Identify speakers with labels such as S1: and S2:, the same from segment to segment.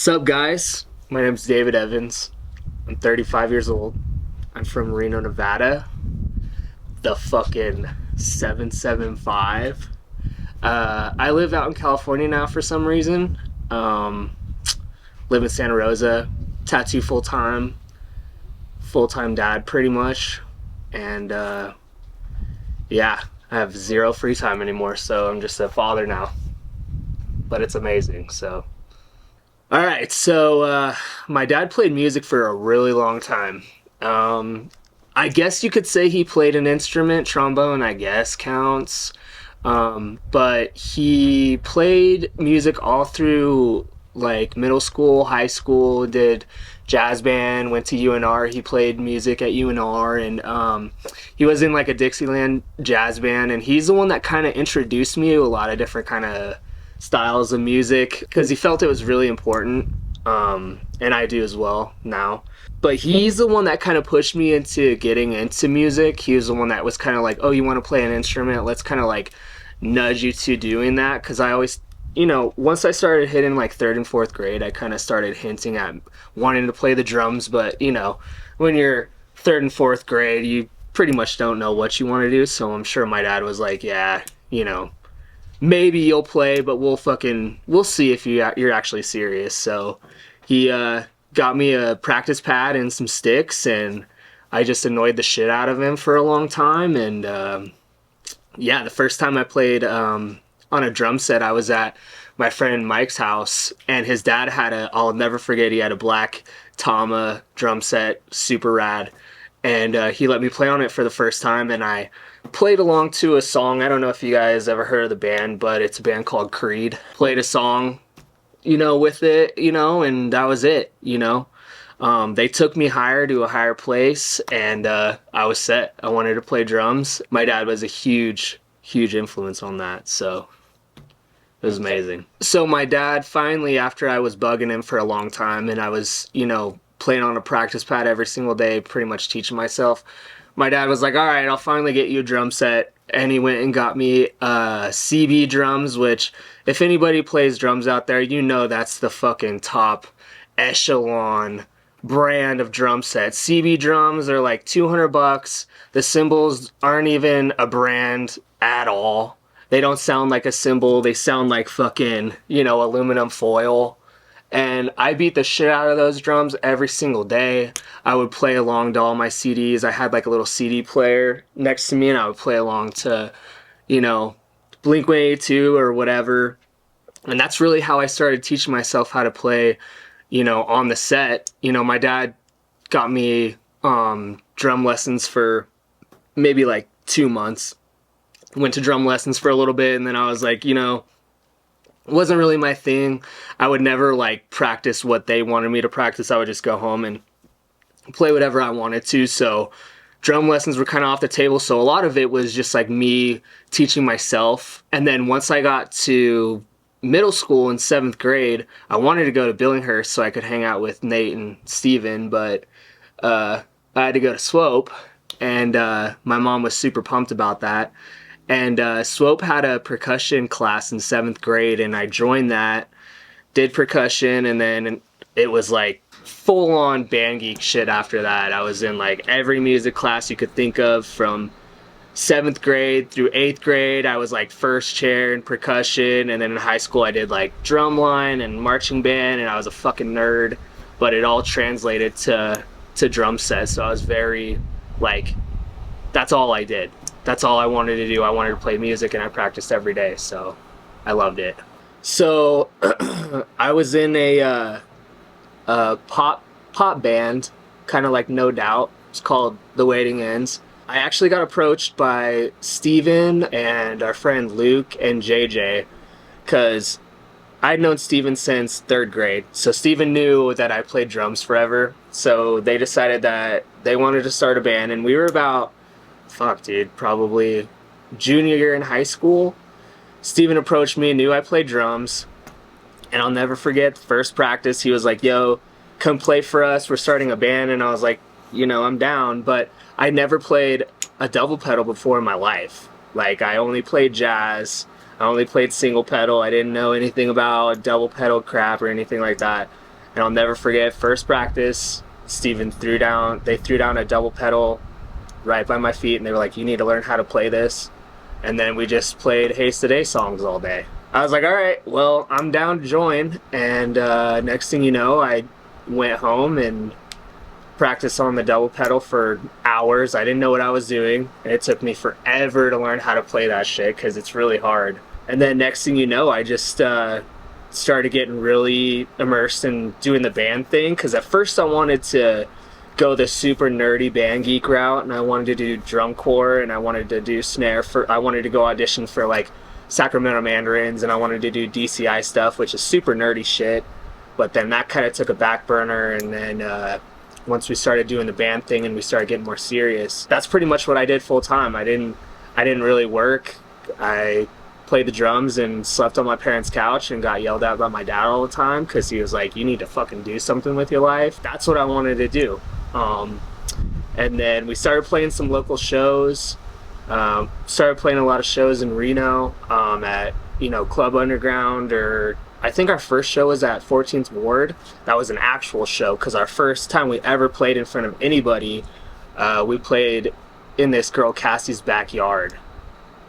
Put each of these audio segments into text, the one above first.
S1: Sup guys, my name's David Evans. I'm 35 years old. I'm from Reno, Nevada. The fucking 775. I live out in California now for some reason. Um, Live in Santa Rosa. Tattoo full time. Full time dad pretty much. And yeah, I have zero free time anymore, so I'm just a father now. But it's amazing, so. Alright, so my dad played music for a really long time. I guess you could say he played an instrument, trombone, I guess counts. But he played music all through like middle school, high school, did jazz band, went to UNR. He played music at UNR, and he was in like a Dixieland jazz band, and he's the one that kind of introduced me to a lot of different kind of styles of music because he felt it was really important, and I do as well now. But he's the one that kind of pushed me into getting into music. He was the one that was kind of like, oh, you want to play an instrument? Let's kind of like nudge you to doing that. Because I always, once I started hitting like third and fourth grade, I kind of started hinting at wanting to play the drums. But, when you're third and fourth grade, you pretty much don't know what you want to do. So I'm sure my dad was like, yeah, maybe you'll play, but we'll see if you're actually serious. So he got me a practice pad and some sticks, and I just annoyed the shit out of him for a long time. And yeah, the first time I played on a drum set, I was at my friend Mike's house, and his dad I'll never forget, he had a black Tama drum set, super rad. And he let me play on it for the first time, and I played along to a song. I don't know if you guys ever heard of the band, but it's a band called Creed. Played a song, with it, and that was it, They took me higher to a higher place, and I was set. I wanted to play drums. My dad was a huge, huge influence on that, so it was amazing. So my dad finally, after I was bugging him for a long time, and I was, playing on a practice pad every single day, pretty much teaching myself, my dad was like, all right, I'll finally get you a drum set. And he went and got me CB drums, which if anybody plays drums out there, that's the fucking top echelon brand of drum sets. CB drums are like $200. The cymbals aren't even a brand at all. They don't sound like a cymbal. They sound like fucking, aluminum foil. And I beat the shit out of those drums every single day. I would play along to all my CDs. I had like a little CD player next to me, and I would play along to, Blink-182 or whatever. And that's really how I started teaching myself how to play, on the set. My dad got me drum lessons for maybe like 2 months. Went to drum lessons for a little bit, and then I was like, it wasn't really my thing. I would never like practice what they wanted me to practice. I would just go home and play whatever I wanted to. So drum lessons were kind of off the table. So a lot of it was just like me teaching myself. And then once I got to middle school in 7th grade, I wanted to go to Billinghurst so I could hang out with Nate and Steven, but I had to go to Swope, and my mom was super pumped about that. And Swope had a percussion class in 7th grade, and I joined that, did percussion, and then it was like full-on band geek shit after that. I was in like every music class you could think of from 7th grade through 8th grade. I was like first chair in percussion, and then in high school I did like drumline and marching band, and I was a fucking nerd, but it all translated to drum set, so I was very like, that's all I did. That's all I wanted to do. I wanted to play music, and I practiced every day, so I loved it. So I was in a pop band, kind of like No Doubt. It's called The Waiting Ends. I actually got approached by Steven and our friend Luke and JJ, because I'd known Steven since 3rd grade. So Steven knew that I played drums forever. So they decided that they wanted to start a band, and we were about, probably junior year in high school. Steven approached me, knew I played drums, and I'll never forget the first practice. He was like, yo, come play for us. We're starting a band. And I was like, I'm down. But I never played a double pedal before in my life. Like, I only played jazz. I only played single pedal. I didn't know anything about double pedal crap or anything like that. And I'll never forget first practice. They threw down a double pedal right by my feet, and they were like, "You need to learn how to play this." And then we just played Haste Today songs all day. I was like, all right, well, I'm down to join. And next thing you know, I went home and practiced on the double pedal for hours. I didn't know what I was doing, and it took me forever to learn how to play that shit because it's really hard. And then next thing you know, I just started getting really immersed in doing the band thing, because at first I wanted to go the super nerdy band geek route, and I wanted to do drum corps, and I wanted to do snare I wanted to go audition for like Sacramento Mandarins, and I wanted to do DCI stuff, which is super nerdy shit. But then that kind of took a back burner, and then once we started doing the band thing and we started getting more serious, that's pretty much what I did full time. I didn't really work. I played the drums and slept on my parents' couch and got yelled at by my dad all the time because he was like, "You need to fucking do something with your life." That's what I wanted to do. And then we started playing some local shows. Started playing a lot of shows in Reno at Club Underground, or I think our first show was at 14th Ward. That was an actual show, because our first time we ever played in front of anybody, we played in this girl Cassie's backyard,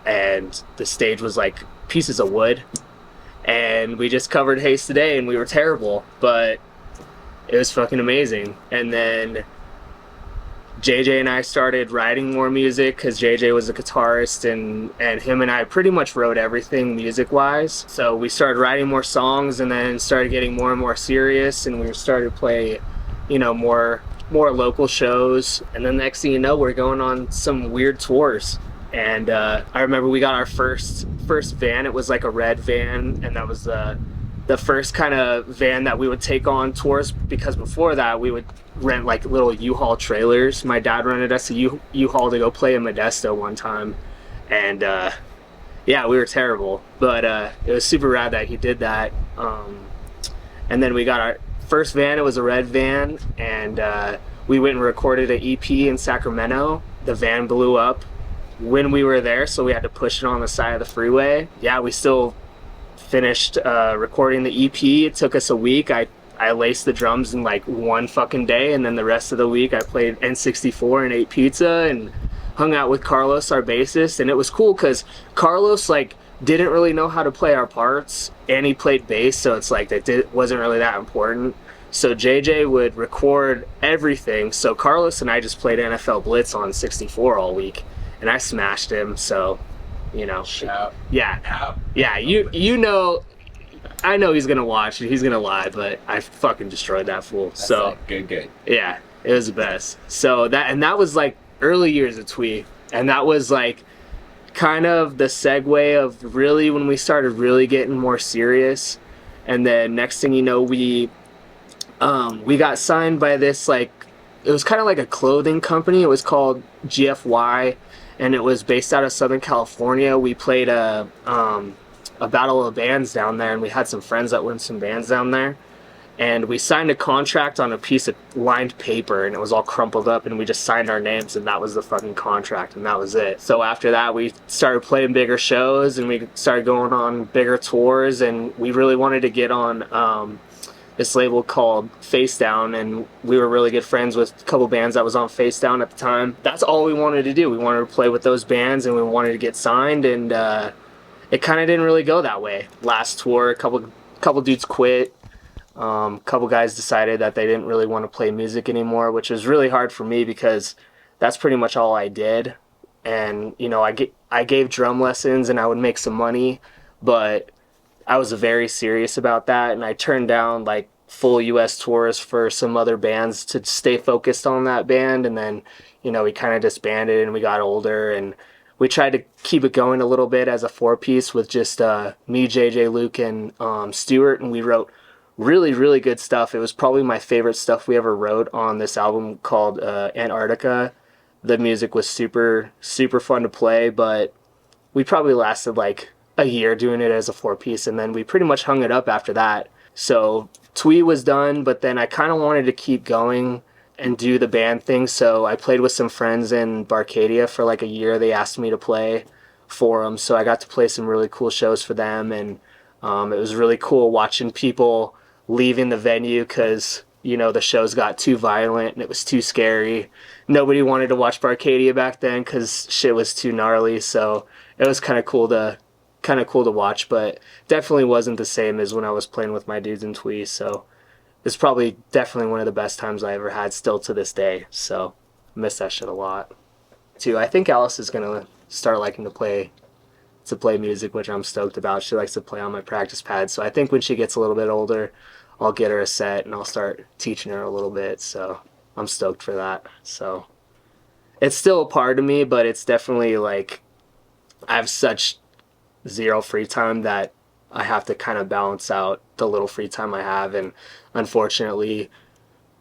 S1: and the stage was like pieces of wood, and we just covered Haste Today, and we were terrible, but it was fucking amazing. And then JJ and I started writing more music, because JJ was a guitarist, and him and I pretty much wrote everything music-wise. So we started writing more songs, and then started getting more and more serious, and we started to play, more local shows. And then next thing you know, we're going on some weird tours. And I remember we got our first van. It was like a red van, and that was the first kind of van that we would take on tours, because before that we would rent like little U-Haul trailers. My dad rented us a U-Haul to go play in Modesto one time, and yeah, we were terrible, but it was super rad that he did that. And then we got our first van. It was a red van, and we went and recorded an EP in Sacramento. The van blew up when we were there, so we had to push it on the side of the freeway. Yeah, we still finished recording the EP. It took us a week. I laced the drums in like one fucking day, and then the rest of the week I played N64 and ate pizza and hung out with Carlos, our bassist. And it was cool because Carlos like didn't really know how to play our parts, and he played bass, so it's like wasn't really that important. So JJ would record everything, so Carlos and I just played NFL Blitz on 64 all week, and I smashed him. So
S2: Shout.
S1: Yeah, I know he's gonna watch it. He's gonna lie, but I fucking destroyed that fool.
S2: That's
S1: so
S2: like good.
S1: Yeah, it was the best. So that was like early years of Twee, and that was like kind of the segue of really when we started really getting more serious. And then next thing you know, we got signed by this, like, it was kind of like a clothing company. It was called GFY, and it was based out of Southern California. We played a battle of bands down there, and we had some friends that were in some bands down there. And we signed a contract on a piece of lined paper, and it was all crumpled up, and we just signed our names, and that was the fucking contract, and that was it. So after that, we started playing bigger shows, and we started going on bigger tours, and we really wanted to get on this label called Face Down, and we were really good friends with a couple bands that was on Face Down at the time. That's all we wanted to do. We wanted to play with those bands, and we wanted to get signed, and it kind of didn't really go that way. Last tour, a couple dudes quit. Couple guys decided that they didn't really want to play music anymore, which was really hard for me because that's pretty much all I did. And I gave drum lessons and I would make some money, but I was very serious about that, and I turned down like full US tours for some other bands to stay focused on that band. And then we kind of disbanded, and we got older, and we tried to keep it going a little bit as a 4-piece with just me, JJ, Luke, and Stuart, and we wrote really, really good stuff. It was probably my favorite stuff we ever wrote on this album called Antarctica. The music was super, super fun to play, but we probably lasted like a year doing it as a 4-piece, and then we pretty much hung it up after that. So Twee was done, but then I kind of wanted to keep going and do the band thing, so I played with some friends in Barcadia for like a year. They asked me to play for them, so I got to play some really cool shows for them, and it was really cool watching people leaving the venue because the shows got too violent and it was too scary. Nobody wanted to watch Barcadia back then because shit was too gnarly. So it was kind of cool to watch, but definitely wasn't the same as when I was playing with my dudes in Twee. So it's probably definitely one of the best times I ever had, still to this day. So I miss that shit a lot. Too, I think Alice is gonna start liking to play music, which I'm stoked about. She likes to play on my practice pad. So I think when she gets a little bit older, I'll get her a set and I'll start teaching her a little bit. So I'm stoked for that. So it's still a part of me, but it's definitely like I have such zero free time that I have to kind of balance out the little free time I have. And unfortunately,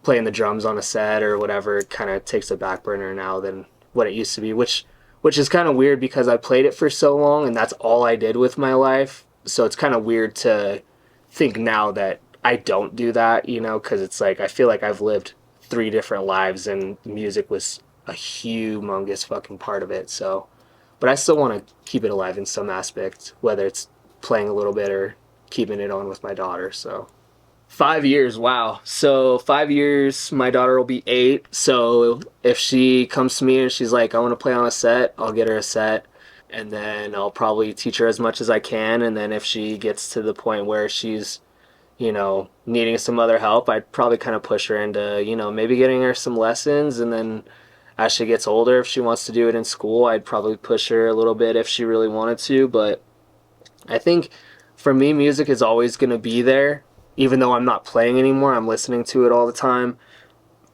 S1: playing the drums on a set or whatever kind of takes a back burner now than what it used to be, which is kind of weird because I played it for so long and that's all I did with my life. So it's kind of weird to think now that I don't do that, because it's like I feel like I've lived three different lives and music was a humongous fucking part of it. So, but I still want to keep it alive in some aspect, whether it's playing a little bit or keeping it on with my daughter. So 5 years, wow. So 5 years, my daughter will be 8. So if she comes to me and she's like, I want to play on a set, I'll get her a set. And then I'll probably teach her as much as I can. And then if she gets to the point where she's, needing some other help, I'd probably kind of push her into, maybe getting her some lessons. And then as she gets older, if she wants to do it in school, I'd probably push her a little bit if she really wanted to. But I think for me, music is always going to be there. Even though I'm not playing anymore, I'm listening to it all the time.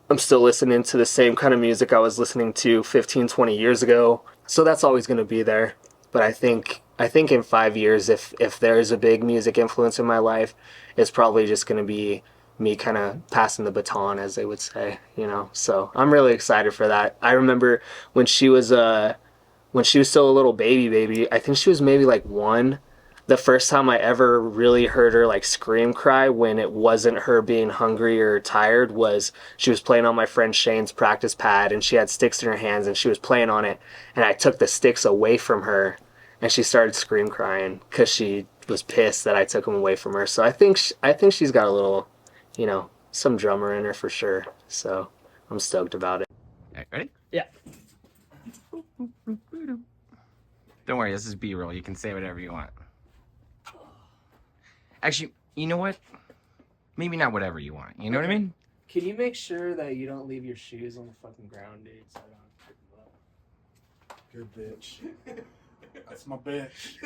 S1: I'm still listening to the same kind of music I was listening to 15, 20 years ago. So that's always going to be there. But I think in 5 years, if there's a big music influence in my life, it's probably just going to be me kind of passing the baton, as they would say. So I'm really excited for that. I remember when she was still a little baby, I think she was maybe like 1. The first time I ever really heard her like scream cry when it wasn't her being hungry or tired was she was playing on my friend Shane's practice pad and she had sticks in her hands and she was playing on it and I took the sticks away from her and she started scream crying because she was pissed that I took them away from her. So I think she's got a little, some drummer in her for sure. So I'm stoked about it.
S2: All right, ready?
S1: Yeah.
S2: Don't worry, this is B-roll. You can say whatever you want. Actually, you know what? Maybe not whatever you want. You know what I mean?
S1: Can you make sure that you don't leave your shoes on the fucking ground, dude? So I don't pick them up.
S3: Good bitch. That's my bitch.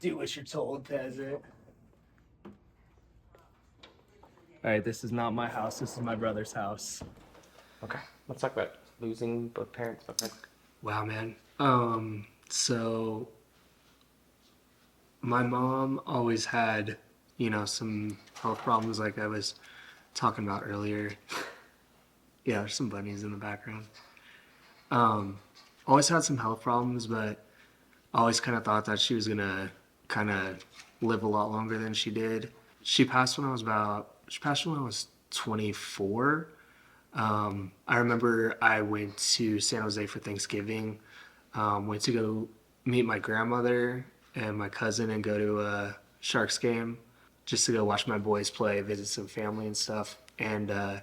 S1: Do what you're told, peasant. Alright, this is not my house. This is my brother's house.
S2: Okay, let's talk about losing both parents. Okay.
S1: Wow, man. So my mom always had, some health problems like I was talking about earlier. Yeah, there's some bunnies in the background. Always had some health problems, but I always kind of thought that she was gonna kind of live a lot longer than she did. She passed when I was 24. I remember I went to San Jose for Thanksgiving. Went to go meet my grandmother and my cousin and go to a Sharks game just to go watch my boys play, visit some family and stuff. And it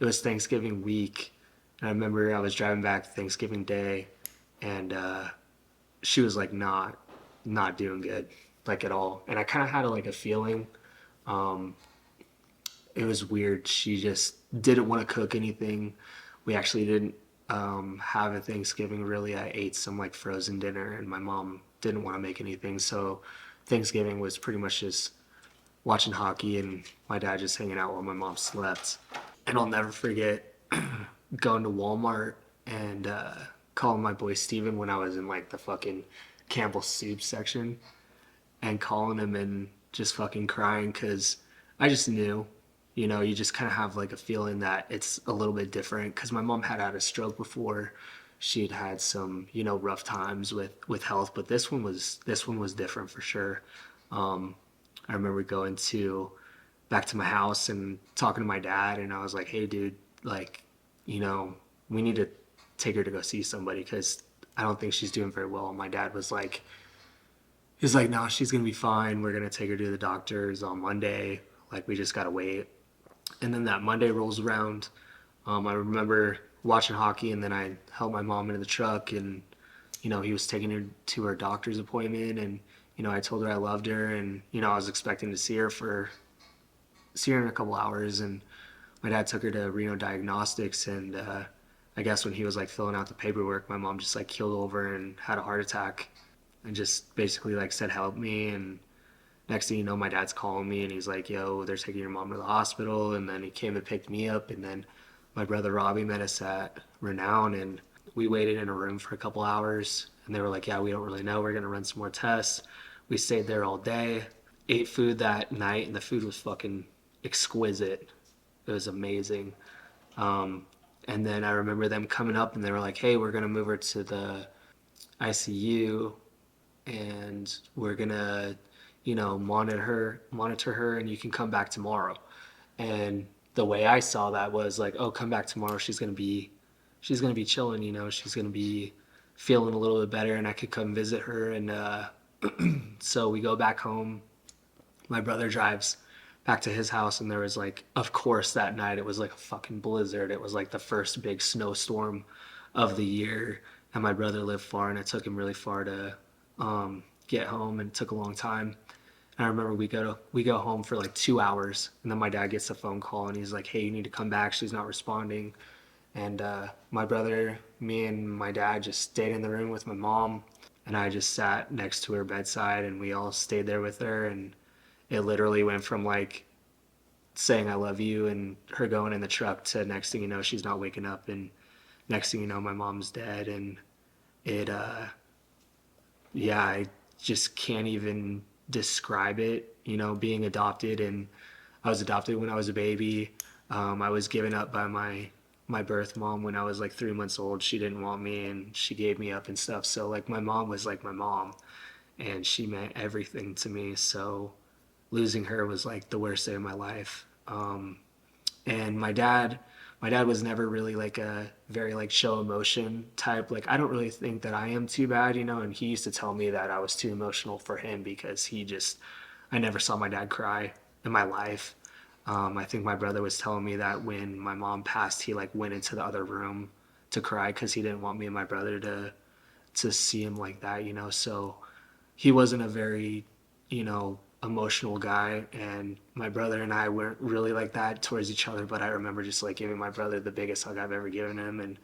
S1: was Thanksgiving week. And I remember I was driving back Thanksgiving Day and she was like not doing good, like at all. And I kind of had like a feeling. It was weird. She just didn't want to cook anything. We actually didn't have a Thanksgiving really. I ate some like frozen dinner and my mom didn't want to make anything. So Thanksgiving was pretty much just watching hockey and my dad just hanging out while my mom slept. And I'll never forget going to Walmart and calling my boy Steven when I was in like the fucking Campbell soup section and calling him and just fucking crying because I just knew. You just kind of have like a feeling that it's a little bit different because my mom had a stroke before. She'd had some, rough times with health, but this one was different for sure. I remember going back to my house and talking to my dad, and I was like, "Hey, dude, like, we need to take her to go see somebody because I don't think she's doing very well." And my dad was like, He's like, no, she's gonna be fine. We're gonna take her to the doctors on Monday. Like, we just gotta wait. And then that Monday rolls around. I remember watching hockey, and then I helped my mom into the truck, and he was taking her to her doctor's appointment, and I told her I loved her, and I was expecting to see her in a couple hours, and my dad took her to Reno Diagnostics, and I guess when he was like filling out the paperwork, my mom just like keeled over and had a heart attack, and just basically like said help me. And next thing you know, my dad's calling me, and he's like, yo, they're taking your mom to the hospital. And then he came and picked me up, and then my brother Robbie met us at Renown, and we waited in a room for a couple hours, and they were like, yeah, we don't really know, we're going to run some more tests. We stayed there all day, ate food that night, and the food was fucking exquisite. It was amazing. And then I remember them coming up, and they were like, hey, we're going to move her to the ICU, and we're going to monitor her, and you can come back tomorrow. And the way I saw that was like, oh, come back tomorrow, she's gonna be chilling, she's gonna be feeling a little bit better, and I could come visit her. And so we go back home. My brother drives back to his house, and there was like, of course, that night it was like a fucking blizzard. It was like the first big snowstorm of the year, and my brother lived far, and it took him really far to get home, and it took a long time. And I remember we go home for like 2 hours, and then my dad gets a phone call, and he's like, hey, you need to come back, she's not responding. And my brother, me, and my dad just stayed in the room with my mom, and I just sat next to her bedside, and we all stayed there with her. And it literally went from like saying I love you and her going in the truck to next thing you know, she's not waking up, and next thing you know, my mom's dead. And it yeah, I just can't even describe it, being adopted. And I was adopted when I was a baby. I was given up by my birth mom when I was like 3 months old. She didn't want me, and she gave me up and stuff. So like my mom was like my mom, and she meant everything to me. So losing her was like the worst day of my life. And my dad was never really like a very like show emotion type. Like, I don't really think that I am too bad, and he used to tell me that I was too emotional for him, because I never saw my dad cry in my life. I think my brother was telling me that when my mom passed, he like went into the other room to cry because he didn't want me and my brother to see him like that. So he wasn't a very, emotional guy, and my brother and I weren't really like that towards each other. But I remember just like giving my brother the biggest hug I've ever given him, and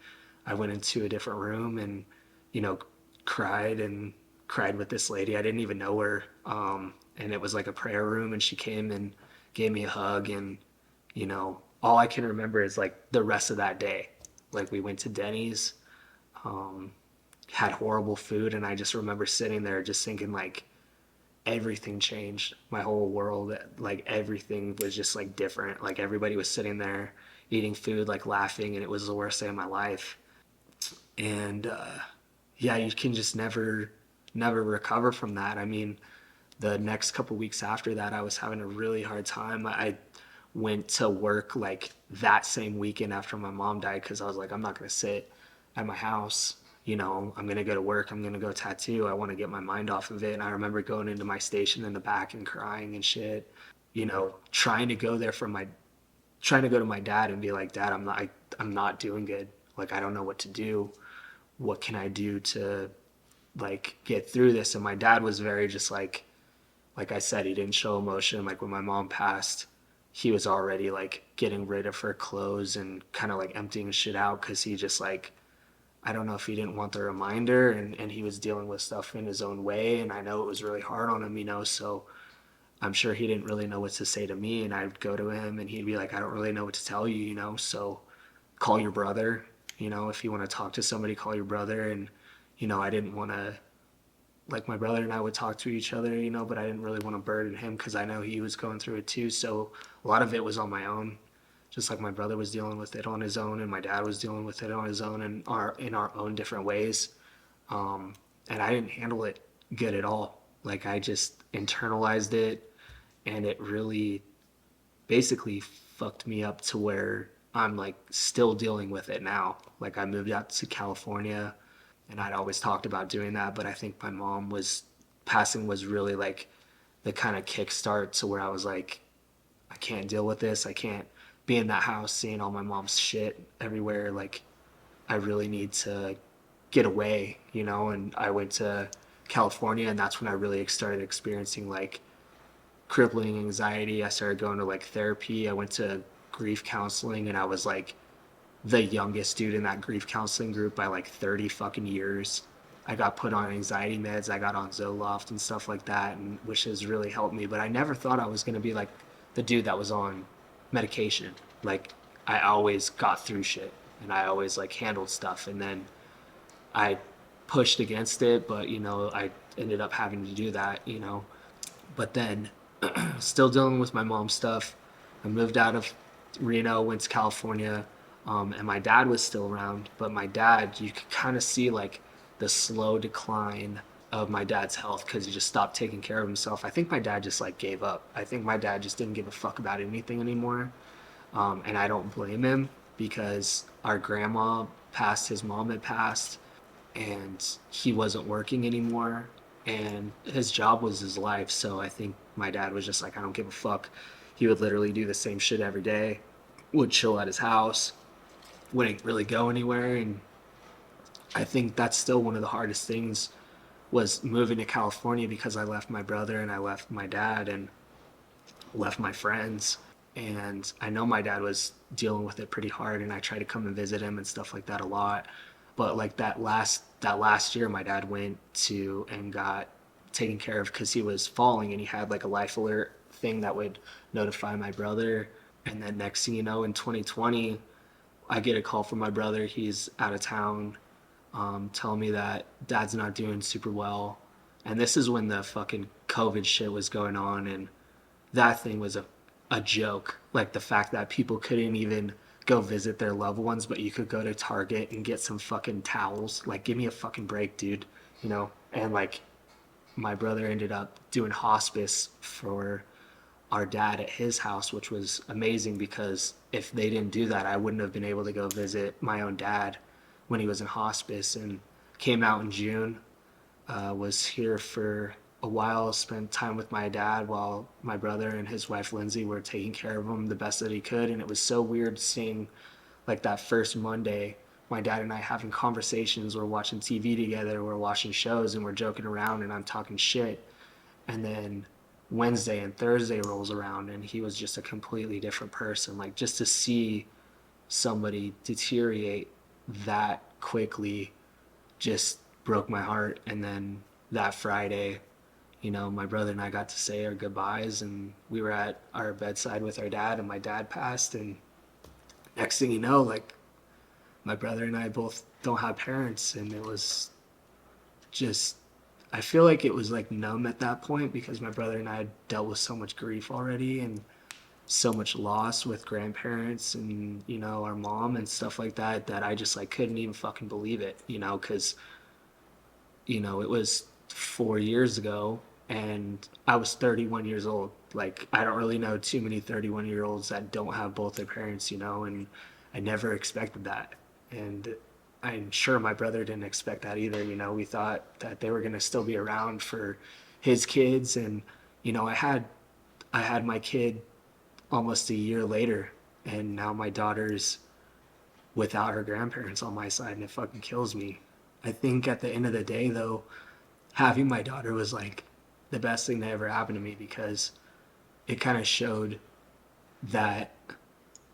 S1: I went into a different room, and you know cried, and cried with this lady. I didn't even know her, and it was like a prayer room, and she came and gave me a hug. And all I can remember is like the rest of that day. Like, we went to Denny's, had horrible food, and I just remember sitting there just thinking like everything changed. My whole world, like everything was just like different. Like, everybody was sitting there eating food, like laughing, and it was the worst day of my life. And yeah, you can just never recover from that. I mean, the next couple weeks after that, I was having a really hard time. I went to work like that same weekend after my mom died, because I was like, I'm not going to sit at my house. I'm going to go to work. I'm going to go tattoo. I want to get my mind off of it. And I remember going into my station in the back and crying and shit, trying to go there for my, trying to go to my dad and be like, Dad, I'm not doing good. Like, I don't know what to do. What can I do to like get through this? And my dad was very just like I said, he didn't show emotion. Like, when my mom passed, he was already like getting rid of her clothes and kind of like emptying shit out, because he just like, I don't know if he didn't want the reminder, and he was dealing with stuff in his own way. And I know it was really hard on him, so I'm sure he didn't really know what to say to me. And I'd go to him, and he'd be like, I don't really know what to tell you, so call your brother. If you want to talk to somebody, call your brother. And I didn't want to, like, my brother and I would talk to each other, but I didn't really want to burden him, because I know he was going through it too. So a lot of it was on my own, just like my brother was dealing with it on his own, and my dad was dealing with it on his own, and in our own different ways. And I didn't handle it good at all. Like, I just internalized it, and it really basically fucked me up to where I'm like still dealing with it now. Like, I moved out to California, and I'd always talked about doing that, but I think my mom was passing was really like the kind of kickstart to where I was like, I can't deal with this. I can't be in that house seeing all my mom's shit everywhere. Like, I really need to get away, you know? And I went to California, and that's when I really started experiencing like crippling anxiety. I started going to like therapy. I went to grief counseling, and I was like the youngest dude in that grief counseling group by like 30 fucking years. I got put on anxiety meds. I got on Zoloft and stuff like that, and which has really helped me. But I never thought I was going to be like the dude that was on medication. Like, I always got through shit, and I always like handled stuff. And then I pushed against it, but I ended up having to do that, But then, still dealing with my mom's stuff. I moved out of Reno, went to California, and my dad was still around. But my dad, you could kind of see like the slow decline of my dad's health because he just stopped taking care of himself. I think my dad just like gave up. I think my dad just didn't give a fuck about anything anymore. And I don't blame him because our grandma passed, his mom had passed, and he wasn't working anymore, and his job was his life. So I think my dad was just like, I don't give a fuck. He would literally do the same shit every day, would chill at his house, wouldn't really go anywhere. And I think that's still one of the hardest things, was moving to California, because I left my brother and I left my dad and left my friends. And I know my dad was dealing with it pretty hard, and I tried to come and visit him and stuff like that a lot. But like that last year, my dad went to and got taken care of because he was falling, and he had like a life alert thing that would notify my brother. And then next thing you know, in 2020, I get a call from my brother. He's out of town, telling me that dad's not doing super well. And this is when the fucking COVID shit was going on, and that thing was a joke. Like the fact that people couldn't even go visit their loved ones, but you could go to Target and get some fucking towels. Like, give me a fucking break, dude. And like, my brother ended up doing hospice for our dad at his house, which was amazing because if they didn't do that, I wouldn't have been able to go visit my own dad when he was in hospice. And came out in June, was here for a while, spent time with my dad while my brother and his wife Lindsay were taking care of him the best that he could. And it was so weird seeing like that first Monday, my dad and I having conversations. We're watching TV together, we're watching shows, and we're joking around, and I'm talking shit. And then Wednesday and Thursday rolls around, and he was just a completely different person. Like, just to see somebody deteriorate that quickly just broke my heart. And then that Friday, my brother and I got to say our goodbyes, and we were at our bedside with our dad, and my dad passed. And next thing you know, like, my brother and I both don't have parents, and it was just, I feel like it was like numb at that point because my brother and I had dealt with so much grief already and so much loss with grandparents and our mom and stuff like that, that I just like couldn't even fucking believe it, because it was 4 years ago, and I was 31 years old. Like, I don't really know too many 31-year-olds that don't have both their parents, and I never expected that. And I'm sure my brother didn't expect that either. We thought that they were going to still be around for his kids. And, I had my kid almost a year later, and now my daughter's without her grandparents on my side, and it fucking kills me. I think at the end of the day, though, having my daughter was like the best thing that ever happened to me, because it kind of showed that,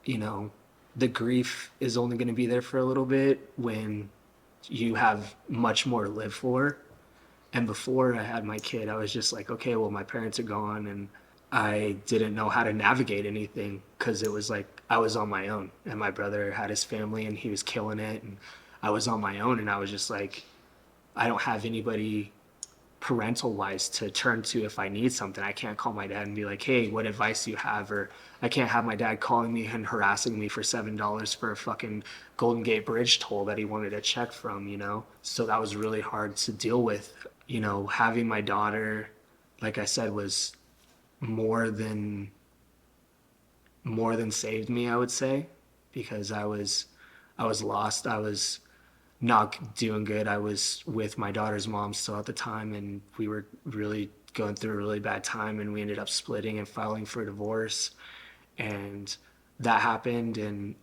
S1: you know, the grief is only going to be there for a little bit when you have much more to live for. And before I had my kid, I was just like, okay, well, my parents are gone, and I didn't know how to navigate anything because it was like I was on my own, and my brother had his family and he was killing it, and I was on my own, and I was just like, I don't have anybody parental wise to turn to if I need something. I can't call my dad and be like, hey, what advice do you have? Or I can't have my dad calling me and harassing me for $7 for a fucking Golden Gate Bridge toll that he wanted a check from, you know? So that was really hard to deal with. You know, having my daughter, like I said, was more than saved me, I would say, because I was lost. I was not doing good. I was with my daughter's mom still at the time, and we were really going through a really bad time, and we ended up splitting and filing for divorce. And that happened, and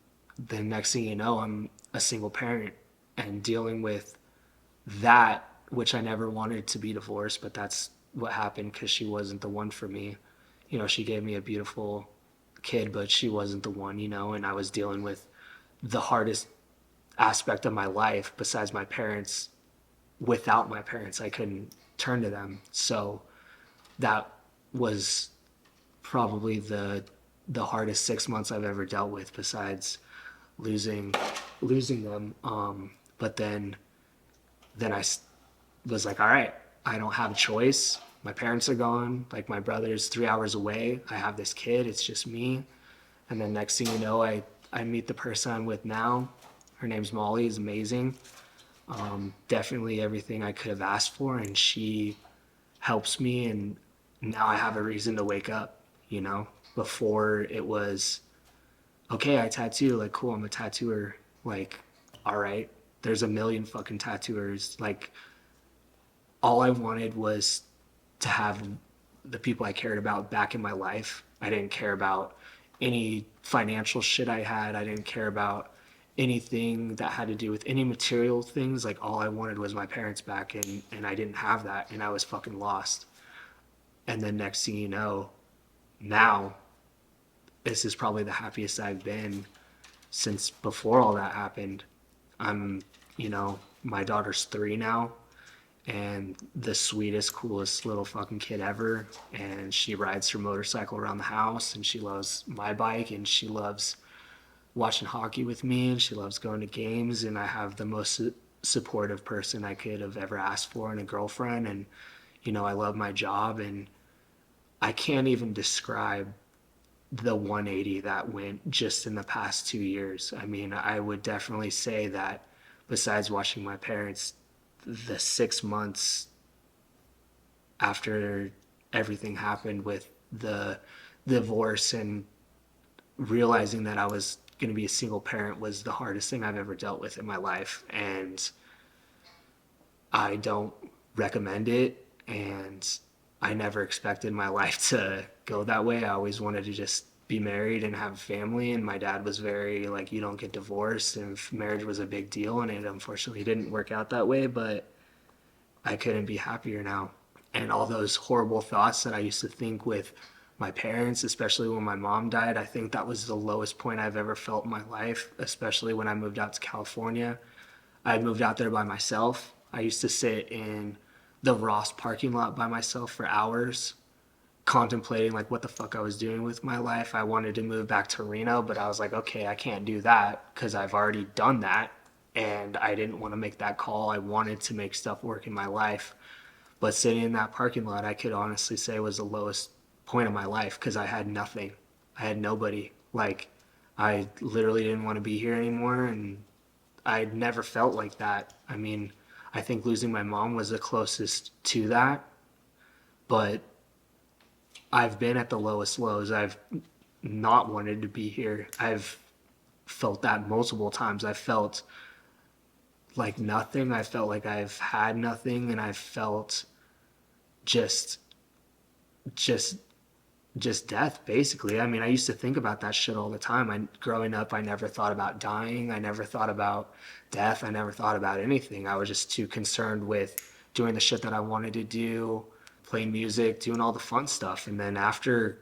S1: the next thing you know, I'm a single parent and dealing with that, which I never wanted to be divorced, but that's what happened because she wasn't the one for me. You know, she gave me a beautiful kid, but she wasn't the one, you know, and I was dealing with the hardest aspect of my life besides my parents. Without my parents, I couldn't turn to them. So that was probably the hardest 6 months I've ever dealt with besides losing losing them. But then I was like, all right, I don't have a choice. My parents are gone. Like my brother's 3 hours away. I have this kid. It's just me. And then next thing you know, I meet the person I'm with now. Her name's Molly. Is amazing. Definitely everything I could have asked for, and she helps me. And now I have a reason to wake up. You know, before it was okay. I tattoo. Like cool. I'm a tattooer. Like all right. There's a million fucking tattooers. Like all I wanted was to have the people I cared about back in my life. I didn't care about any financial shit I had. I didn't care about anything that had to do with any material things. Like all I wanted was my parents back, and I didn't have that, and I was fucking lost. And then next thing you know, now this is probably the happiest I've been since before all that happened. I'm, you know, my daughter's 3 now, and the sweetest, coolest little fucking kid ever. And she rides her motorcycle around the house, and she loves my bike, and she loves watching hockey with me, and she loves going to games. And I have the most supportive person I could have ever asked for in a girlfriend. And, you know, I love my job, and I can't even describe the 180 that went just in the past 2 years. I mean, I would definitely say that besides watching my parents, the 6 months after everything happened with the divorce and realizing that I was going to be a single parent was the hardest thing I've ever dealt with in my life. And I don't recommend it. And I never expected my life to go that way. I always wanted to just be married and have a family. And my dad was very like, you don't get divorced. And marriage was a big deal. And it unfortunately didn't work out that way. But I couldn't be happier now. And all those horrible thoughts that I used to think with my parents, especially when my mom died, I think that was the lowest point I've ever felt in my life, especially when I moved out to California. I moved out there by myself. I used to sit in the Ross parking lot by myself for hours, contemplating like what the fuck I was doing with my life. I wanted to move back to Reno, but I was like, okay, I can't do that because I've already done that. And I didn't want to make that call. I wanted to make stuff work in my life. But sitting in that parking lot, I could honestly say was the lowest point of my life because I had nothing. I had nobody. Like, I literally didn't want to be here anymore. And I'd never felt like that. I mean, I think losing my mom was the closest to that. But I've been at the lowest lows. I've not wanted to be here. I've felt that multiple times. I felt like nothing. I felt like I've had nothing, and I felt just just just death basically. I mean, I used to think about that shit all the time. I growing up, I never thought about dying. I never thought about death. I never thought about anything. I was just too concerned with doing the shit that I wanted to do, playing music, doing all the fun stuff. And then after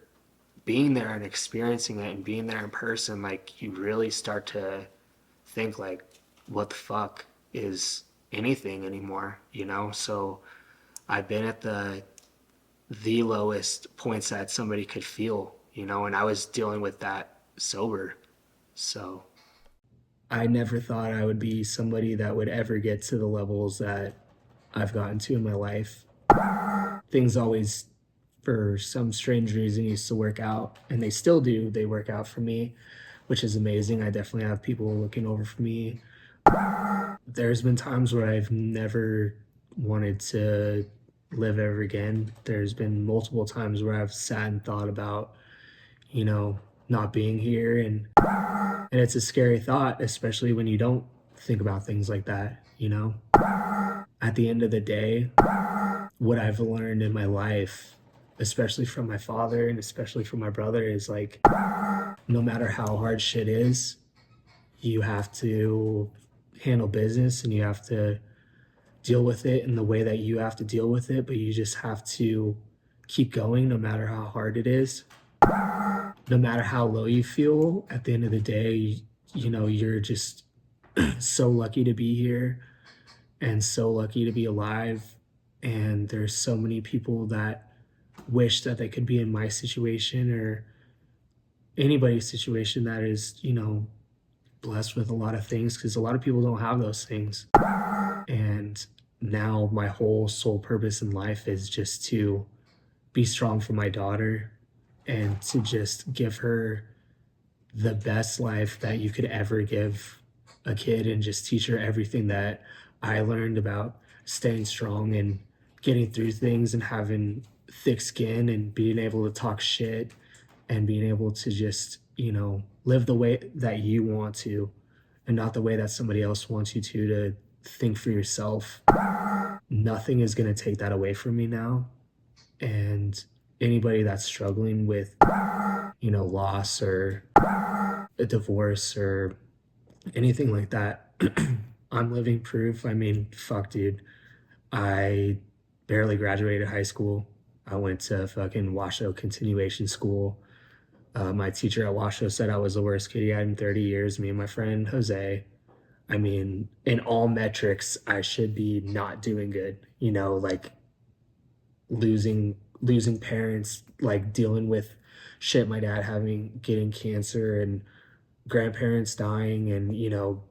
S1: being there and experiencing it and being there in person, like you really start to think like, what the fuck is anything anymore, you know? So I've been at the lowest points that somebody could feel, you know, and I was dealing with that sober. So I never thought I would be somebody that would ever get to the levels that I've gotten to in my life. Things always, for some strange reason, used to work out, and they still do. They work out for me, which is amazing. I definitely have people looking over for me. There's been times where I've never wanted to live ever again. There's been multiple times where I've sat and thought about, you know, not being here, and it's a scary thought, especially when you don't think about things like that, you know? At the end of the day, what I've learned in my life, especially from my father and especially from my brother, is like, no matter how hard shit is, you have to handle business and you have to deal with it in the way that you have to deal with it, but you just have to keep going no matter how hard it is. No matter how low you feel, at the end of the day, you know, you're just so lucky to be here and so lucky to be alive. And there's so many people that wish that they could be in my situation or anybody's situation that is, you know, blessed with a lot of things, because a lot of people don't have those things. And now my whole sole purpose in life is just to be strong for my daughter and to just give her the best life that you could ever give a kid, and just teach her everything that I learned about staying strong and getting through things and having thick skin and being able to talk shit and being able to just, you know, live the way that you want to and not the way that somebody else wants you to think for yourself. Nothing is going to take that away from me now. And anybody that's struggling with, you know, loss or a divorce or anything like that, I'm living proof. I mean, fuck, dude. I barely graduated high school. I went to fucking Washoe continuation school. My teacher at Washoe said I was the worst kid he had in 30 years, me and my friend Jose. I mean, in all metrics, I should be not doing good. You know, like losing parents, like dealing with shit, my dad having getting cancer and grandparents dying and, you know,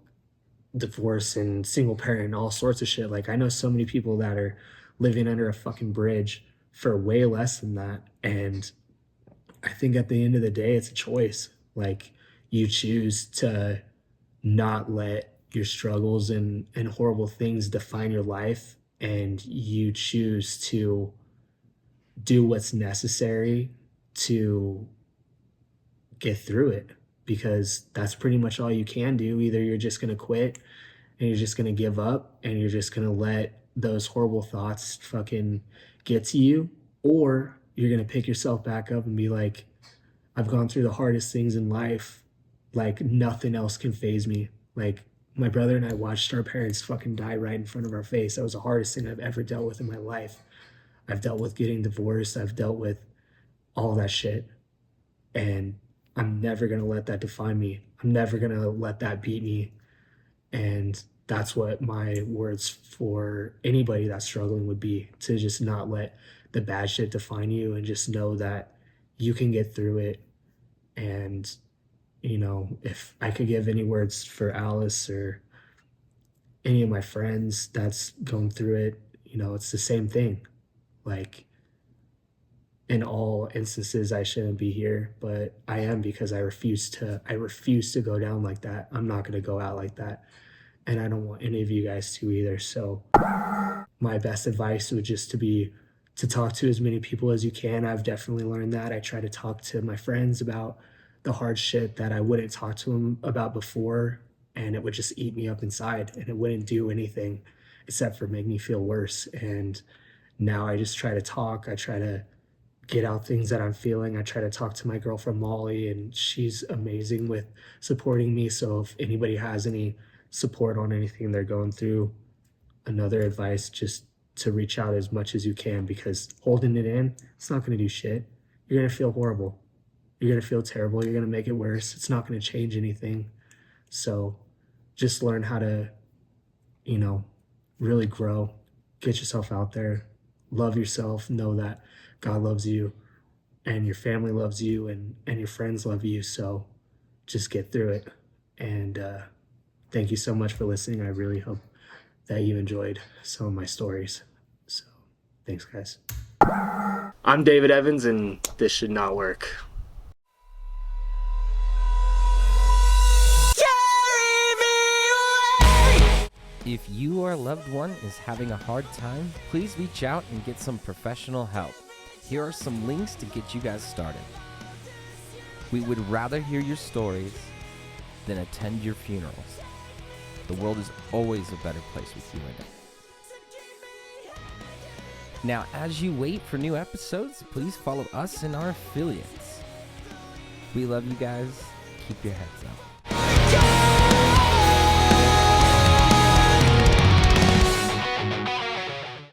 S1: divorce and single parent and all sorts of shit. Like I know so many people that are living under a fucking bridge for way less than that. And I think at the end of the day, it's a choice. Like you choose to not let your struggles and horrible things define your life, and you choose to do what's necessary to get through it, because that's pretty much all you can do. Either you're just going to quit and you're just going to give up and you're just going to let those horrible thoughts fucking get to you, or you're going to pick yourself back up and be like, I've gone through the hardest things in life. Like nothing else can phase me. Like my brother and I watched our parents fucking die right in front of our face. That was the hardest thing I've ever dealt with in my life. I've dealt with getting divorced. I've dealt with all that shit. And I'm never going to let that define me. I'm never going to let that beat me. And that's what my words for anybody that's struggling would be, to just not let the bad shit define you and just know that you can get through it. And, you know, if I could give any words for Alice or any of my friends that's going through it, you know, it's the same thing. Like, in all instances I shouldn't be here, but I am, because I refuse to go down like that. I'm not going to go out like that, and I don't want any of you guys to either. So my best advice would just to talk to as many people as you can. I've definitely learned that. I try to talk to my friends about the hard shit that I wouldn't talk to them about before, and it would just eat me up inside and it wouldn't do anything except for make me feel worse. And now I just try to talk. I try to get out things that I'm feeling. I try to talk to my girlfriend Molly, and she's amazing with supporting me. So if anybody has any support on anything they're going through, another advice, just to reach out as much as you can, because holding it in, it's not going to do shit. You're going to feel horrible. You're going to feel terrible. You're going to make it worse. It's not going to change anything. So just learn how to, you know, really grow, get yourself out there, love yourself, know that God loves you and your family loves you and your friends love you. So just get through it. And thank you so much for listening. I really hope that you enjoyed some of my stories. So thanks, guys. I'm David Evans, and this should not work.
S4: If you or a loved one is having a hard time, please reach out and get some professional help. Here are some links to get you guys started. We would rather hear your stories than attend your funerals. The world is always a better place with you in it. Now, as you wait for new episodes, please follow us and our affiliates. We love you guys. Keep your heads up.